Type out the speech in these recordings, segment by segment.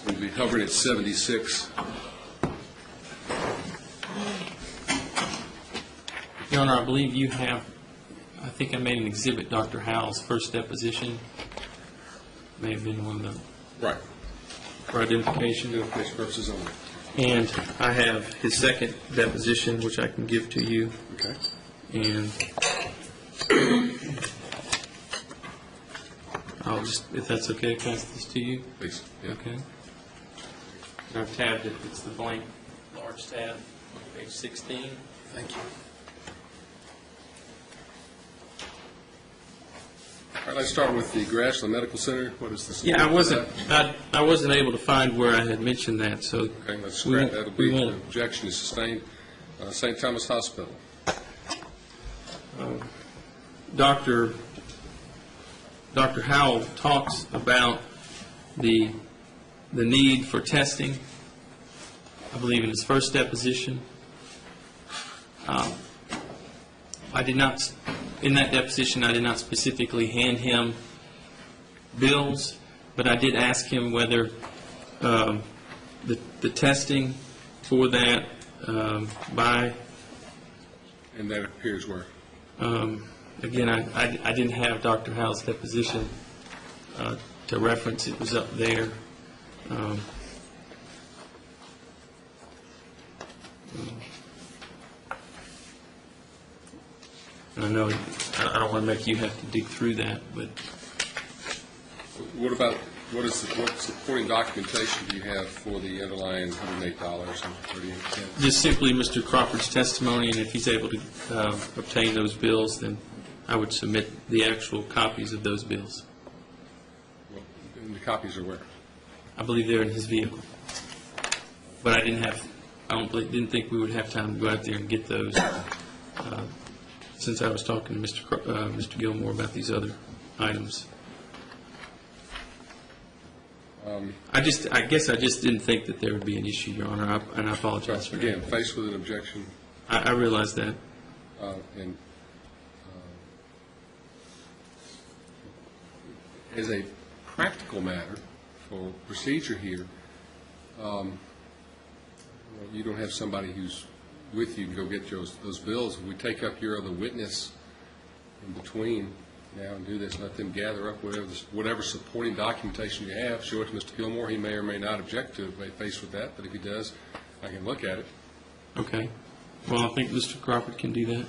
We'll be hovering at 76. Your Honor, I believe you have, I think I made an exhibit, Dr. Howell's first deposition. May have been one of the, Right. for identification. Identification purposes only. And I have his second deposition, which I can give to you. Okay. And I'll just, if that's okay, pass this to you. Please. Yeah. Okay. And I've tabbed it. It's the blank large tab, page 16. Thank you. All right, let's start with the Grassland Medical Center. What is this? Yeah, I wasn't able to find where I had mentioned that, so Okay, let's we scrap won't- that'll we be, won't. objection is sustained. St. Thomas Hospital. Dr. Howell talks about the need for testing, I believe in his first deposition. I did not, in that deposition, I did not specifically hand him bills, but I did ask him whether the testing for that by, And that appears where? again, I didn't have Dr. Howell's deposition to reference. It was up there. And I know I don't want to make you have to dig through that, but What about, what supporting documentation do you have for the underlying $108.38? just simply Mr. Crawford's testimony, and if he's able to obtain those bills, then I would submit the actual copies of those bills. And the copies are where? I believe they're in his vehicle. But I didn't think we would have time to go out there and get those, since I was talking to Mr. Gilmore about these other items. I guess I just didn't think that there would be an issue, Your Honor, and I apologize for that. Again, faced with an objection, I realize that. and as a practical matter for procedure here, you don't have somebody who's with you to go get those bills. If we take up your other witness in between now and do this, let them gather up whatever supporting documentation you have, show it to Mr. Gilmore. He may or may not object to it faced with that, but if he does, I can look at it. Okay. Well, I think Mr. Crawford can do that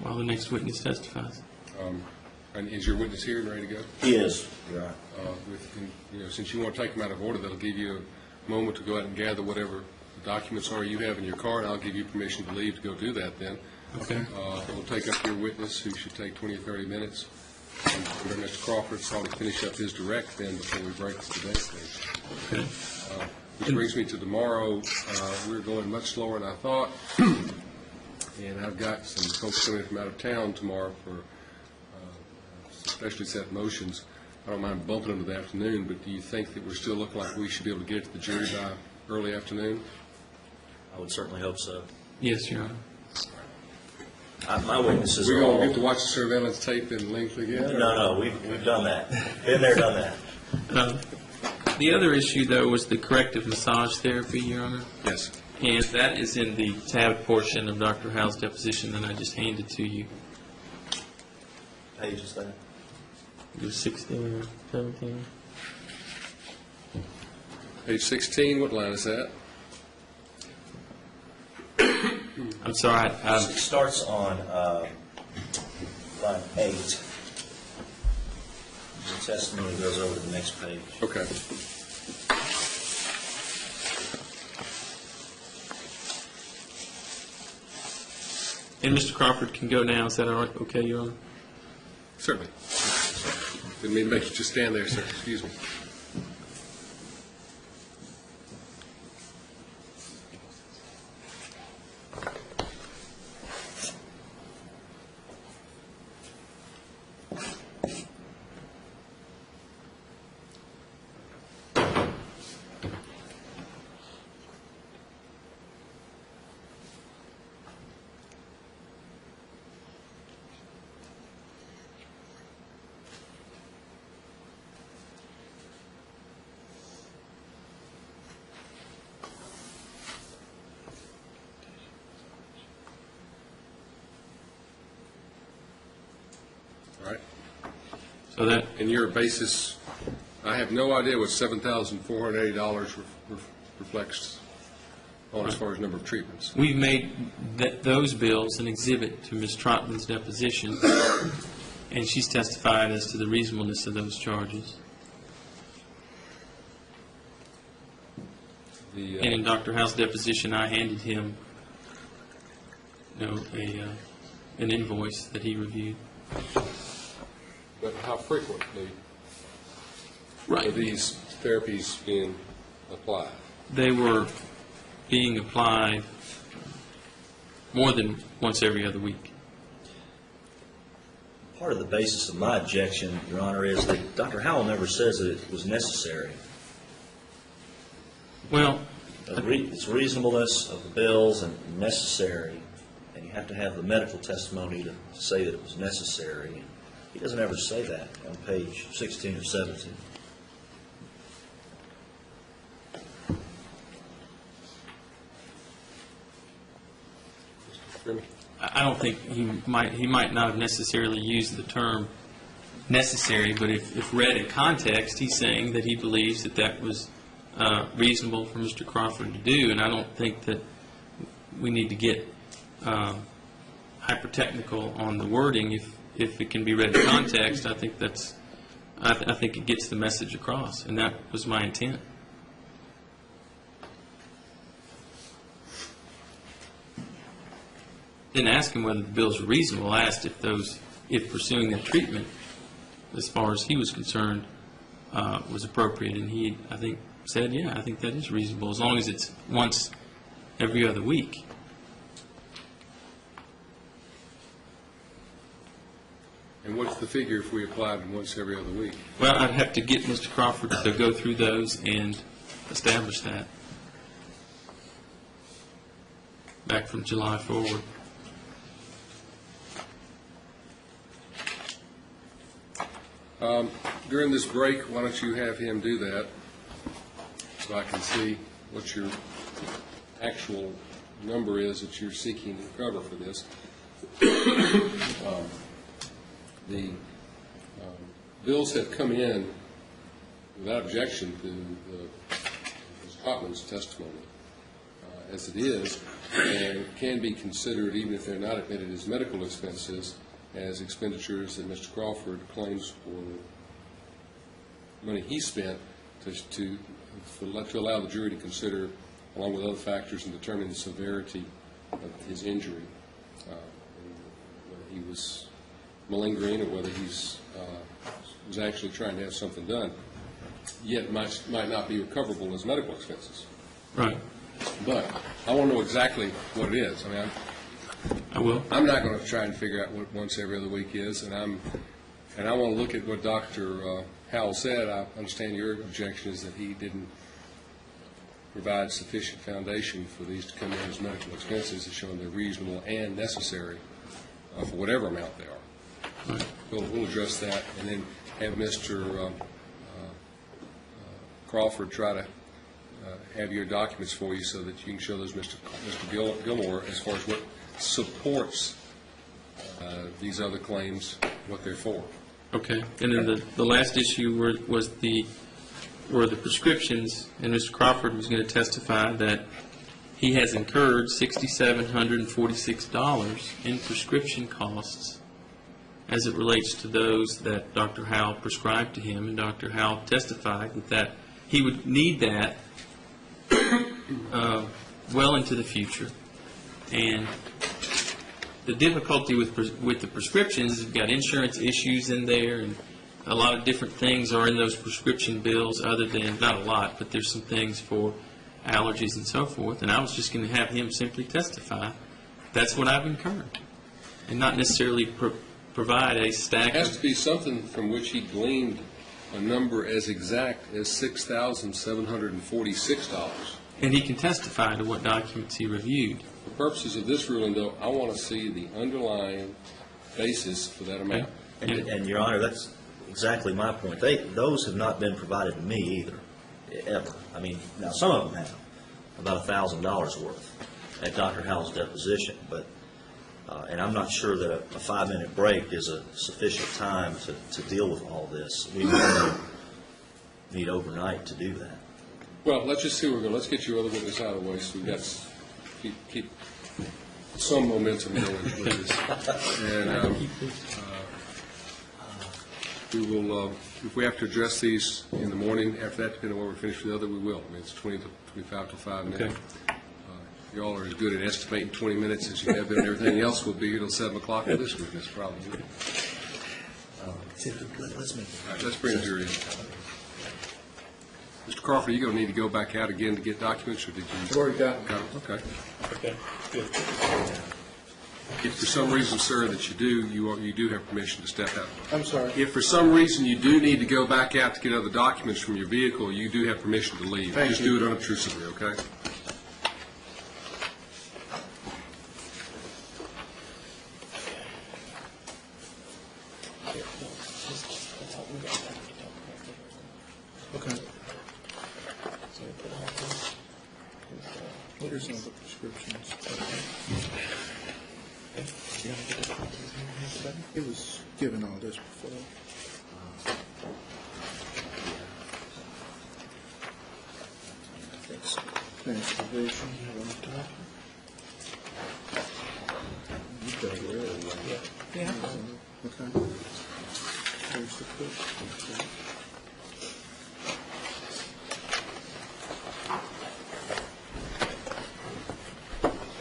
while the next witness testifies. And is your witness here and ready to go? He is. Yeah. Since you want to take them out of order, that'll give you a moment to go out and gather whatever the documents are you have in your car, and I'll give you permission to leave to go do that then. Okay. We'll take up your witness, who should take 20 or 30 minutes. And Mr. Crawford will probably finish up his direct then before we break for the day stage. Okay. Which brings me to tomorrow. We're going much slower than I thought, and I've got some folks coming from out of town tomorrow for specially set motions. I don't mind bumping them to the afternoon, but do you think that we're still looking like we should be able to get it to the jury by early afternoon? I would certainly hope so. Yes, Your Honor. My witnesses We're are going all... to get to watch the surveillance tape in length again? No, we've done that. Been there, done that. The other issue, though, was the corrective massage therapy, Your Honor. Yes. And that is in the tabbed portion of Dr. Howell's deposition that I just handed to you. Page is that? It was 16 or 17. Page 16, what line is that? I'm sorry. It starts on line 8. The testimony goes over to the next page. Okay. And Mr. Crawford can go now. Is that all right? Okay, Your Honor? Certainly. Didn't mean to make you just stand there, sir. Excuse me. So that, And your basis, I have no idea what $7,480 reflects on as far as number of treatments. we've made those bills an exhibit to Ms. Trotman's deposition, and she's testified as to the reasonableness of those charges. The, And in Dr. Howe's deposition, I handed him, an invoice that he reviewed. But how frequently are these therapies being applied? They were being applied more than once every other week. Part of the basis of my objection, Your Honor, is that Dr. Howell never says that it was necessary. Well, It's reasonableness of the bills and necessary, and you have to have the medical testimony to say that it was necessary. He doesn't ever say that on page 16 or 17. I don't think he might not have necessarily used the term necessary, but if read in context, he's saying that he believes that that was reasonable for Mr. Crawford to do, and I don't think that we need to get hyper-technical on the wording. If it can be read in context, I think I think it gets the message across, and that was my intent. Didn't ask him whether the bills were reasonable. I asked if pursuing that treatment, as far as he was concerned, was appropriate, and he, I think, said, yeah, I think that is reasonable, as long as it's once every other week. And what's the figure if we applied it once every other week? Well, I'd have to get Mr. Crawford to go through those and establish that back from July forward. During this break, why don't you have him do that so I can see what your actual number is that you're seeking to cover for this. The bills have come in without objection to Ms. Trotman's testimony as it is, and can be considered, even if they're not admitted as medical expenses, as expenditures that Mr. Crawford claims were money he spent to allow the jury to consider, along with other factors, and determine the severity of his injury, whether he was malingering or whether he's was actually trying to have something done, yet might not be recoverable as medical expenses. Right. But I want to know exactly what it is. I mean, I will. I'm not going to try and figure out what once every other week is, and I want to look at what Dr. Howell said. I understand your objection is that he didn't provide sufficient foundation for these to come in as medical expenses, to show them they're reasonable and necessary for whatever amount they are. Right. We'll address that, and then have Mr. Crawford try to have your documents for you so that you can show those Mr. Gilmore as far as what supports these other claims, what they're for. Okay. And then the last issue were the prescriptions, and Mr. Crawford was going to testify that he has incurred $6,746 in prescription costs as it relates to those that Dr. Howell prescribed to him, and Dr. Howell testified that he would need that well into the future. And the difficulty with the prescriptions, you've got insurance issues in there, and a lot of different things are in those prescription bills, other than, not a lot, but there's some things for allergies and so forth. And I was just going to have him simply testify, that's what I've incurred, and not necessarily provide a stack It has of... to be something from which he gleaned a number as exact as $6,746. And he can testify to what documents he reviewed. For purposes of this ruling, though, I want to see the underlying basis for that amount. And Your Honor, that's exactly my point. Those have not been provided to me either, ever. I mean, now some of them have, about $1,000 worth at Dr. Howell's deposition, but And I'm not sure that a 5-minute break is a sufficient time to deal with all this. We normally need overnight to do that. Well, let's just see where we're going. Let's get your other witness out of the way, so we've got, keep some momentum going with this. And we will, if we have to address these in the morning, after that, depending on where we finish with the other, we will. I mean, it's 20 to 25 to 5 now. Okay. You all are as good at estimating 20 minutes as you have been, and everything else will be here till 7 o'clock for this witness, probably. Let's make All right, let's bring the jury in. Mr. Crawford, are you going to need to go back out again to get documents, or did you? I've already got them. Okay. Okay, good. If for some reason, sir, that you do have permission to step out. I'm sorry. If for some reason you do need to go back out to get other documents from your vehicle, you do have permission to leave. Thank Just you. do it unobtrusively, okay? Okay. Here's all the prescriptions. It was given all this before. Transportation. You've got it all. Yeah. Okay. Here's the quick.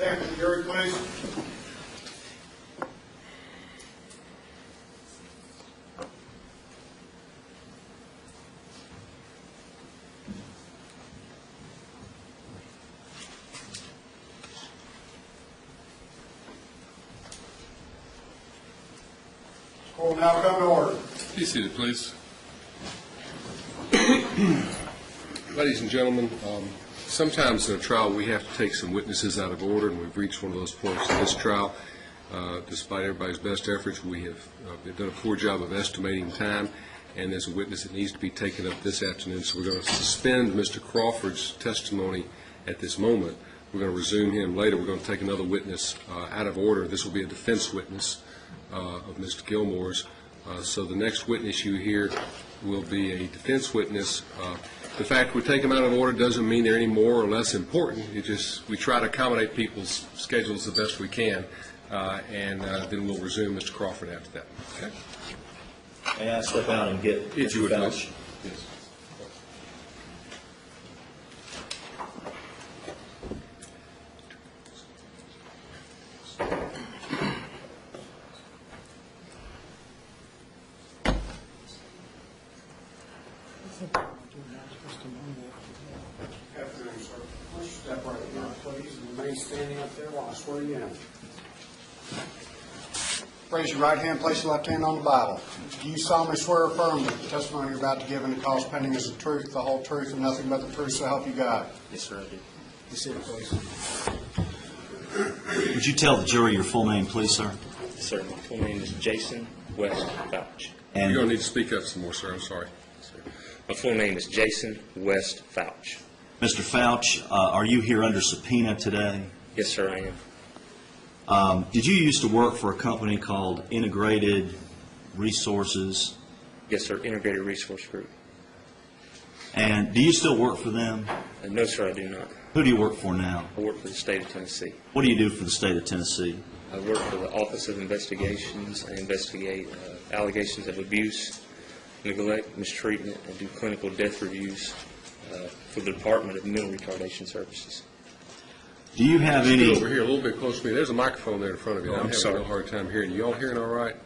Back to the jury, please. Court will now come to order. Be seated, please. Ladies and gentlemen, sometimes in a trial we have to take some witnesses out of order, and we've reached one of those points in this trial. Despite everybody's best efforts, we have done a poor job of estimating time, and there's a witness that needs to be taken up this afternoon. So we're going to suspend Mr. Crawford's testimony at this moment. We're going to resume him later. We're going to take another witness out of order. This will be a defense witness of Mr. Gilmore's. So the next witness you hear will be a defense witness. The fact we take them out of order doesn't mean they're any more or less important. It just, we try to accommodate people's schedules the best we can, and then we'll resume Mr. Crawford after that. Okay? May I step out and get If you Mr. would, Felch? please. Yes. Afternoon, sir. Please step right here, please, and remain standing up there while I swear you in. Raise your right hand, place your left hand on the Bible. Do you solemnly swear or affirm that the testimony you're about to give in the cause pending is the truth, the whole truth, and nothing but the truth, so help you God? Yes, sir, I do. You see it, please. Would you tell the jury your full name, please, sir? Sir, my full name is Jason West Fouch. You're going to need to speak up some more, sir. I'm sorry. Sir. My full name is Jason West Fouch. Mr. Fouch, are you here under subpoena today? Yes, sir, I am. Did you used to work for a company called Integrated Resources? Yes, sir, Integrated Resource Group. And do you still work for them? No, sir, I do not. Who do you work for now? I work for the state of Tennessee. What do you do for the state of Tennessee? I work for the Office of Investigations. I investigate allegations of abuse, neglect, mistreatment, and do clinical death reviews for the Department of Mental Retardation Services. Do you have Get any? over here a little bit close to me. There's a microphone there in front of you. Oh, I'm I'm having sorry. a hard time hearing you. You all hearing all right?